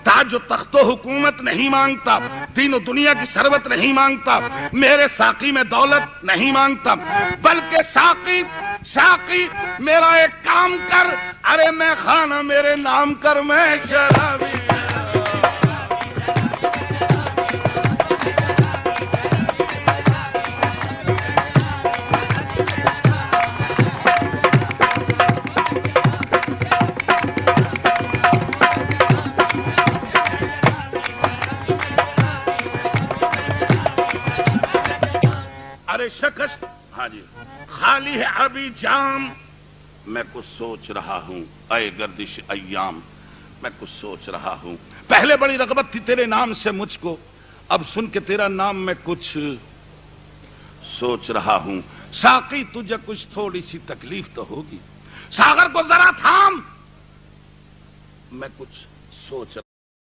تاج و تخت و حکومت نہیں مانگتا، دین و دنیا کی ثروت نہیں مانگتا، میرے ساقی میں دولت نہیں مانگتا، بلکہ ساقی میرا ایک کام کر، ارے میں خانہ میرے نام کر، میں شرابی۔ شکست ہاں جی خالی ہے ابھی جام، میں کچھ سوچ رہا ہوں اے گردش ایام، میں کچھ سوچ رہا ہوں، پہلے بڑی رغبت تھی تیرے نام سے مجھ کو، اب سن کے تیرا نام میں کچھ سوچ رہا ہوں۔ ساقی تجھے کچھ تھوڑی سی تکلیف تو ہوگی، ساغر کو ذرا تھام، میں کچھ سوچ